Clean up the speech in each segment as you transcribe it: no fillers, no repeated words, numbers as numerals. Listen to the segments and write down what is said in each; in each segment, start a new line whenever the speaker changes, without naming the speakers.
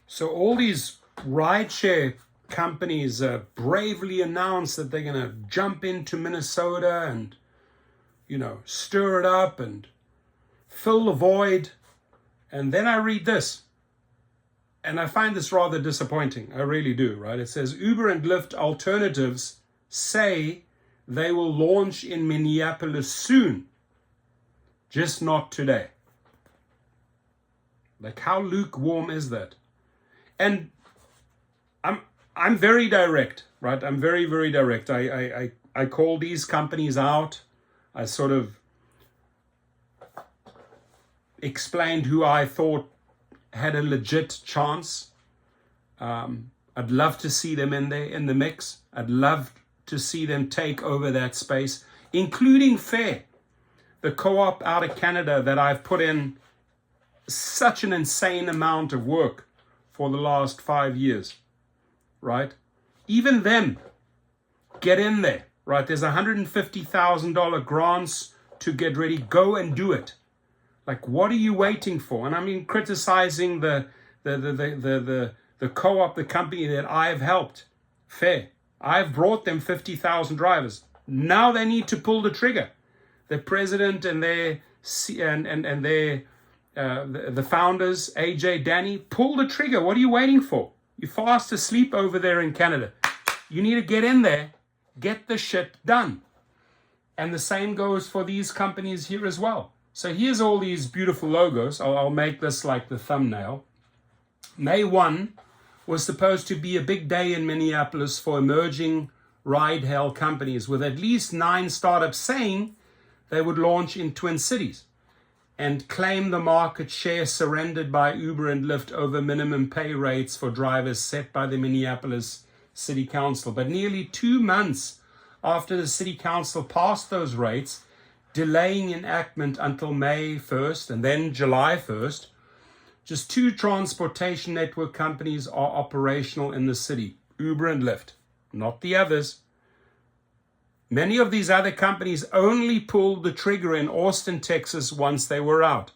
So all these rideshare companies bravely announced that they're going to jump into Minnesota and, stir it up and fill the void. And then I read this, and I find this rather disappointing. I really do, right? It says Uber and Lyft alternatives say they will launch in Minneapolis soon, just not today. Like, how lukewarm is that? And I'm very direct, right? I'm very, very direct. I call these companies out. I sort of explained who I thought had a legit chance. I'd love to see them in there in the mix. I'd love to see them take over that space, including Fare, the co-op out of Canada that I've put in such an insane amount of work for the last 5 years, right? Even them, get in there, right? There's $150,000 grants to get ready. Go and do it. Like, what are you waiting for? And I mean, criticizing the co-op, the company that I've helped, Fare. I've brought them 50,000 drivers. Now they need to pull the trigger. The president and their the founders, AJ, Danny, pull the trigger. What are you waiting for? You're fast asleep over there in Canada. You need to get in there, get the shit done. And the same goes for these companies here as well. So here's all these beautiful logos. I'll make this like the thumbnail. May 1 was supposed to be a big day in Minneapolis for emerging ride-hail companies, with at least 9 startups saying they would launch in Twin Cities and claim the market share surrendered by Uber and Lyft over minimum pay rates for drivers set by the Minneapolis City Council. But nearly 2 months after the City Council passed those rates, delaying enactment until May 1st and then July 1st, just 2 transportation network companies are operational in the city, Uber and Lyft, not the others. Many of these other companies only pulled the trigger in Austin, Texas once they were out.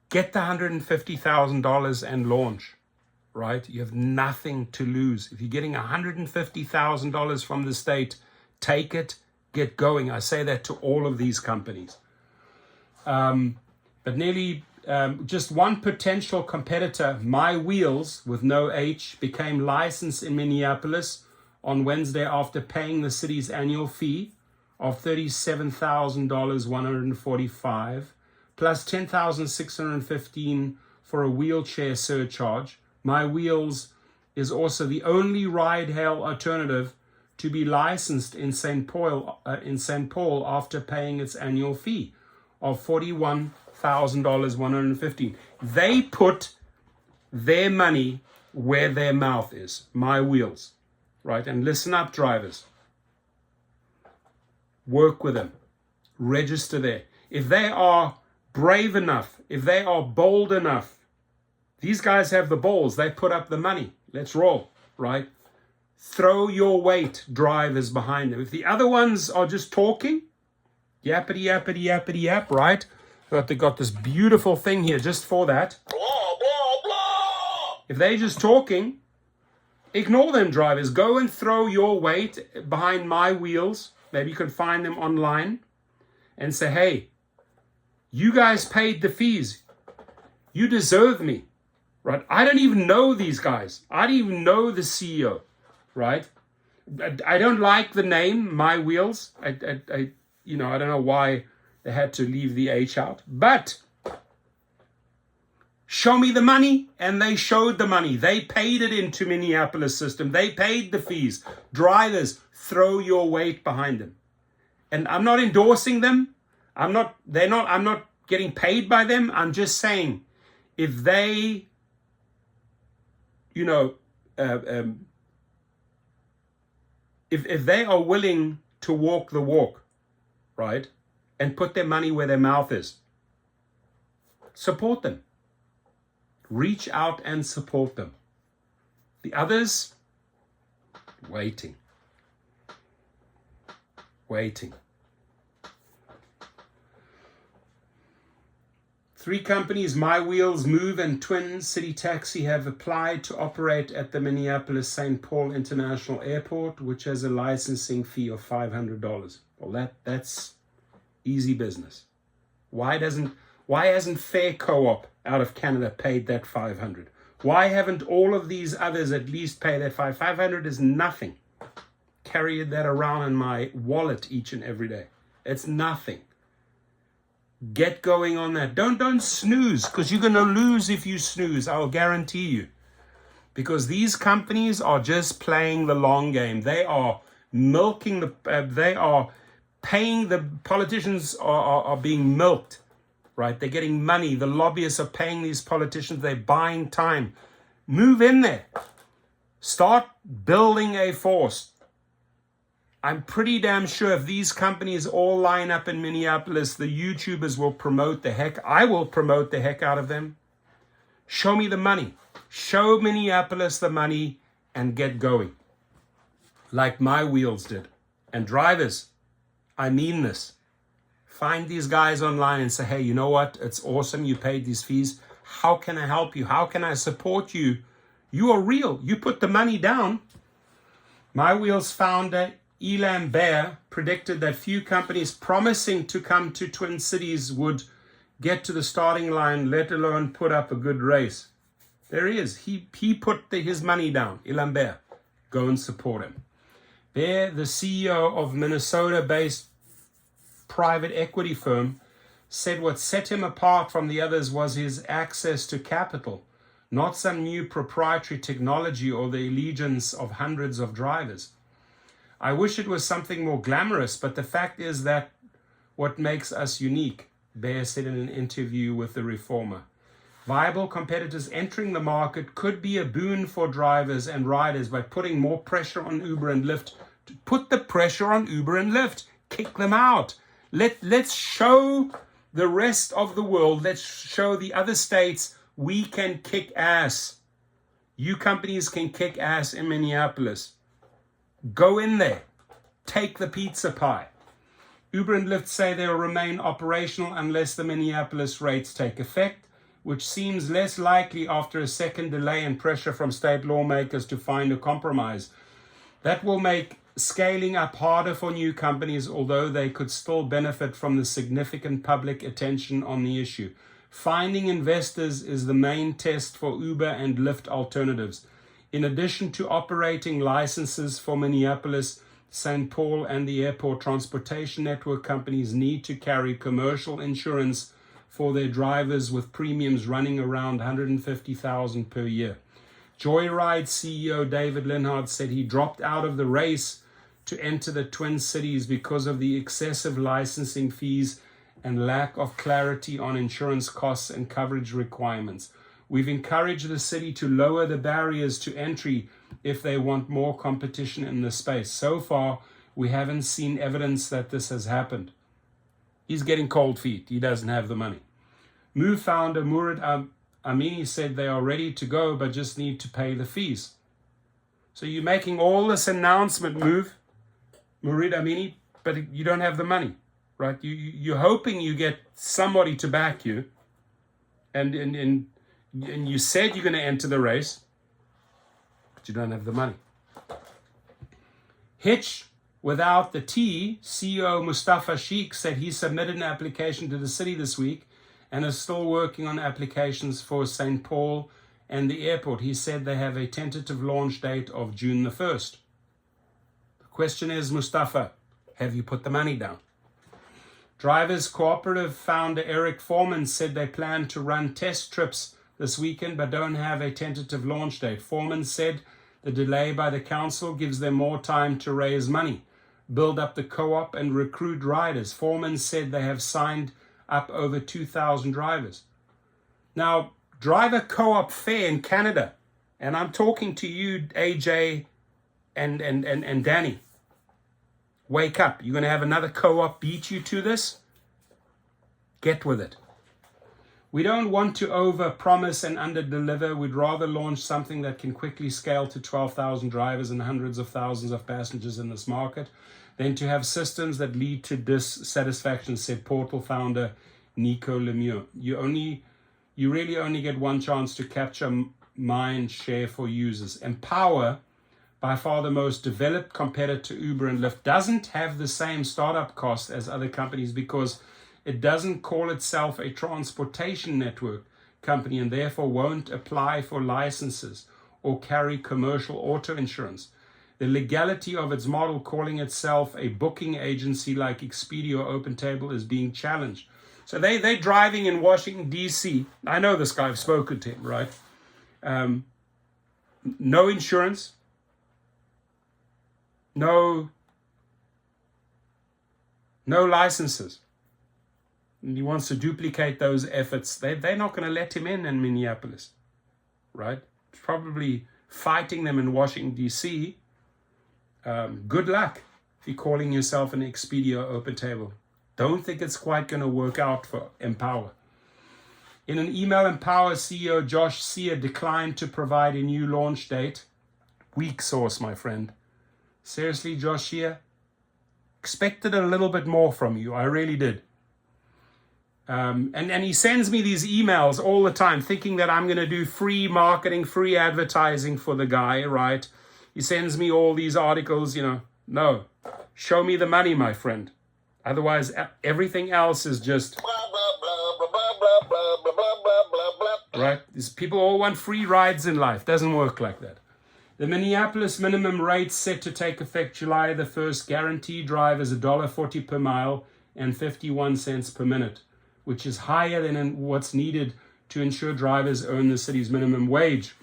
Get the $150,000 and launch, right? You have nothing to lose. If you're getting $150,000 from the state, take it, get going. I say that to all of these companies. But nearly just one potential competitor, My Wheels, with no H, became licensed in Minneapolis on Wednesday after paying the city's annual fee of $37,145 plus $10,615 for a wheelchair surcharge. My Wheels is also the only ride-hail alternative to be licensed in St. Paul after paying its annual fee of $41,115. They put their money where their mouth is. My Wheels, right? And listen up, drivers. Work with them. Register there. If they are brave enough, if they are bold enough, these guys have the balls. They put up the money. Let's roll, right? Throw your weight, drivers, behind them. If the other ones are just talking, yappity, yappity, yappity, yap, right? But they got this beautiful thing here just for that. Blah, blah, blah. If they're just talking, ignore them, drivers. Go and throw your weight behind My Wheels. Maybe you can find them online and say, hey, you guys paid the fees. You deserve me, right? I don't even know these guys. I don't even know the CEO, right? I don't like the name, My Wheels. I don't know why they had to leave the H out, but show me the money, and they showed the money. They paid it into Minneapolis system. They paid the fees. Drivers, throw your weight behind them. And I'm not endorsing them. I'm not getting paid by them. I'm just saying, if they, if they are willing to walk the walk, right, and put their money where their mouth is, support them. Reach out and support them. The others, waiting. 3 companies, My Wheels, Move, and Twin City Taxi, have applied to operate at the Minneapolis-St. Paul International Airport, which has a licensing fee of $500. Well, that's easy business. Why hasn't Fair Co-op out of Canada paid that $500? Why haven't all of these others at least paid that $500 is nothing. Carry that around in my wallet each and every day. It's nothing. Get going on that. Don't snooze, because you're going to lose if you snooze. I'll guarantee you. Because these companies are just playing the long game. They are milking they are paying, the politicians are being milked, right? They're getting money. The lobbyists are paying these politicians. They're buying time. Move in there. Start building a force. I'm pretty damn sure if these companies all line up in Minneapolis, the YouTubers will promote the heck. I will promote the heck out of them. Show me the money. Show Minneapolis the money and get going. Like My Wheels did. And drivers, I mean this. Find these guys online and say, hey, you know what? It's awesome you paid these fees. How can I help you? How can I support you? You are real. You put the money down. My Wheels founder Elam Baer predicted that few companies promising to come to Twin Cities would get to the starting line, let alone put up a good race. There he is. He put his money down. Elam Baer. Go and support him. Baer, the CEO of Minnesota-based private equity firm, said what set him apart from the others was his access to capital, not some new proprietary technology or the allegiance of hundreds of drivers. I wish it was something more glamorous, but the fact is that what makes us unique, Baer said in an interview with The Reformer. Viable competitors entering the market could be a boon for drivers and riders by putting more pressure on Uber and Lyft. Put the pressure on Uber and Lyft. Kick them out. Let's show the rest of the world, let's show the other states we can kick ass. You companies can kick ass in Minneapolis. Go in there. Take the pizza pie. Uber and Lyft say they will remain operational unless the Minneapolis rates take effect, which seems less likely after a second delay and pressure from state lawmakers to find a compromise. That will make scaling up harder for new companies, although they could still benefit from the significant public attention on the issue. Finding investors is the main test for Uber and Lyft alternatives. In addition to operating licenses for Minneapolis, St. Paul, and the airport, transportation network companies need to carry commercial insurance for their drivers with premiums running around $150,000 per year. Joyride CEO David Linhart said he dropped out of the race to enter the Twin Cities because of the excessive licensing fees and lack of clarity on insurance costs and coverage requirements. We've encouraged the city to lower the barriers to entry if they want more competition in the space. So far, we haven't seen evidence that this has happened. He's getting cold feet. He doesn't have the money. Move founder Murid Amini said they are ready to go, but just need to pay the fees. So you're making all this announcement, Move, Murid Amini, but you don't have the money, right? You're hoping you get somebody to back you, and you said you're going to enter the race, but you don't have the money. Hitch, without the T, CEO Mustafa Sheikh said he submitted an application to the city this week and is still working on applications for St. Paul and the airport. He said they have a tentative launch date of June the 1st. The question is, Mustafa, have you put the money down? Drivers Cooperative founder Eric Foreman said they plan to run test trips this weekend but don't have a tentative launch date. Foreman said the delay by the council gives them more time to raise money, build up the co-op, and recruit riders. Foreman said they have signed up over 2,000 drivers. Now, driver co-op fair in Canada, and I'm talking to you, AJ and Danny. Wake up. You're going to have another co-op beat you to this? Get with it. We don't want to over-promise and under-deliver. We'd rather launch something that can quickly scale to 12,000 drivers and hundreds of thousands of passengers in this market than to have systems that lead to dissatisfaction, said Portal founder Nico Lemieux. You really only get one chance to capture mind share for users. Empower, by far the most developed competitor to Uber and Lyft, doesn't have the same startup cost as other companies because it doesn't call itself a transportation network company and therefore won't apply for licenses or carry commercial auto insurance. The legality of its model, calling itself a booking agency like Expedia or OpenTable, is being challenged. So they're driving in Washington, D.C. I know this guy, I've spoken to him, right? No insurance, no licenses. And he wants to duplicate those efforts. They're not going to let him in Minneapolis, right? Probably fighting them in Washington, D.C. Good luck if you're calling yourself an Expedia or OpenTable. Don't think it's quite going to work out for Empower. In an email, Empower CEO Josh Sear declined to provide a new launch date. Weak source, my friend. Seriously, Josh Sear? Expected a little bit more from you. I really did. And he sends me these emails all the time thinking that I'm going to do free marketing, free advertising for the guy, right? He sends me all these articles, No, show me the money, my friend. Otherwise, everything else is just... Right? These people all want free rides in life. Doesn't work like that. The Minneapolis minimum rate set to take effect July the 1st. Guaranteed drivers $1.40 per mile and 51 cents per minute, which is higher than what's needed to ensure drivers earn the city's minimum wage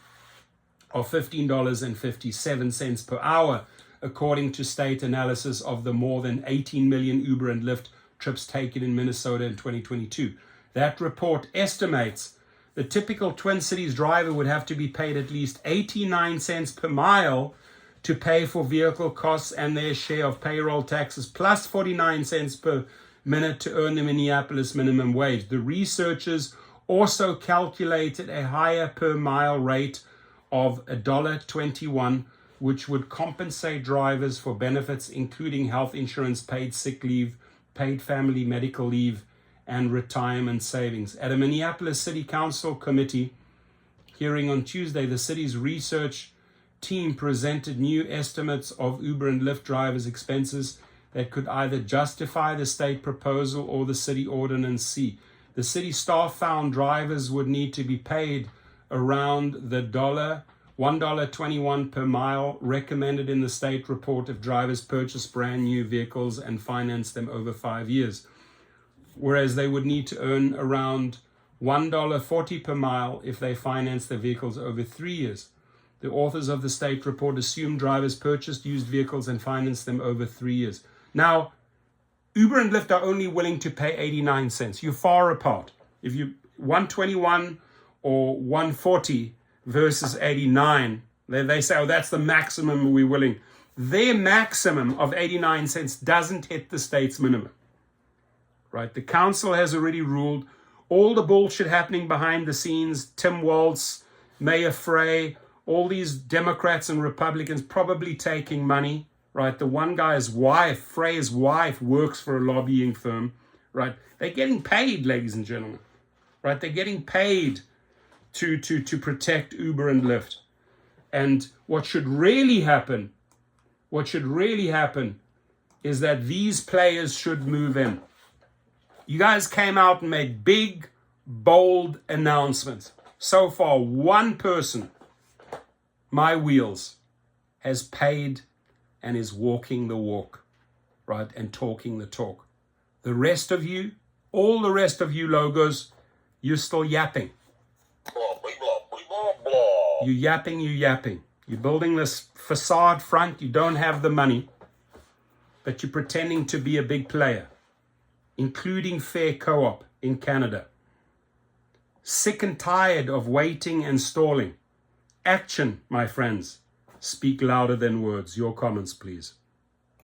of $15.57 per hour, according to state analysis of the more than 18 million Uber and Lyft trips taken in Minnesota in 2022. That report estimates the typical Twin Cities driver would have to be paid at least 89 cents per mile to pay for vehicle costs and their share of payroll taxes, plus 49 cents per minute to earn the Minneapolis minimum wage. The researchers also calculated a higher per mile rate of $1.21, which would compensate drivers for benefits including health insurance, paid sick leave, paid family medical leave, and retirement savings. At a Minneapolis City Council committee hearing on Tuesday, the city's research team presented new estimates of Uber and Lyft drivers' expenses that could either justify the state proposal or the city ordinance C. The city staff found drivers would need to be paid around the $1.21 per mile recommended in the state report if drivers purchase brand new vehicles and finance them over 5 years, whereas they would need to earn around $1.40 per mile if they finance their vehicles over 3 years. The authors of the state report assume drivers purchased used vehicles and financed them over 3 years. Now, Uber and Lyft are only willing to pay 89 cents. You're far apart. If you 121 or 140 versus 89, they say, oh, that's the maximum we're willing. Their maximum of 89 cents doesn't hit the state's minimum. Right? The council has already ruled. All the bullshit happening behind the scenes, Tim Walz, Mayor Frey, all these Democrats and Republicans probably taking money, right? The one guy's wife, Frey's wife, works for a lobbying firm, right? They're getting paid, ladies and gentlemen, right? They're getting paid to protect Uber and Lyft. And what should really happen is that these players should move in. You guys came out and made big, bold announcements. So far, one person, My Wheels, has paid and is walking the walk, right, and talking the talk. The rest of you, all the rest of you logos, you're still yapping. You're yapping. You're building this facade front. You don't have the money, but you're pretending to be a big player, including Fair Co-op in Canada. Sick and tired of waiting and stalling. Action, my friends. Speak louder than words. Your comments, please.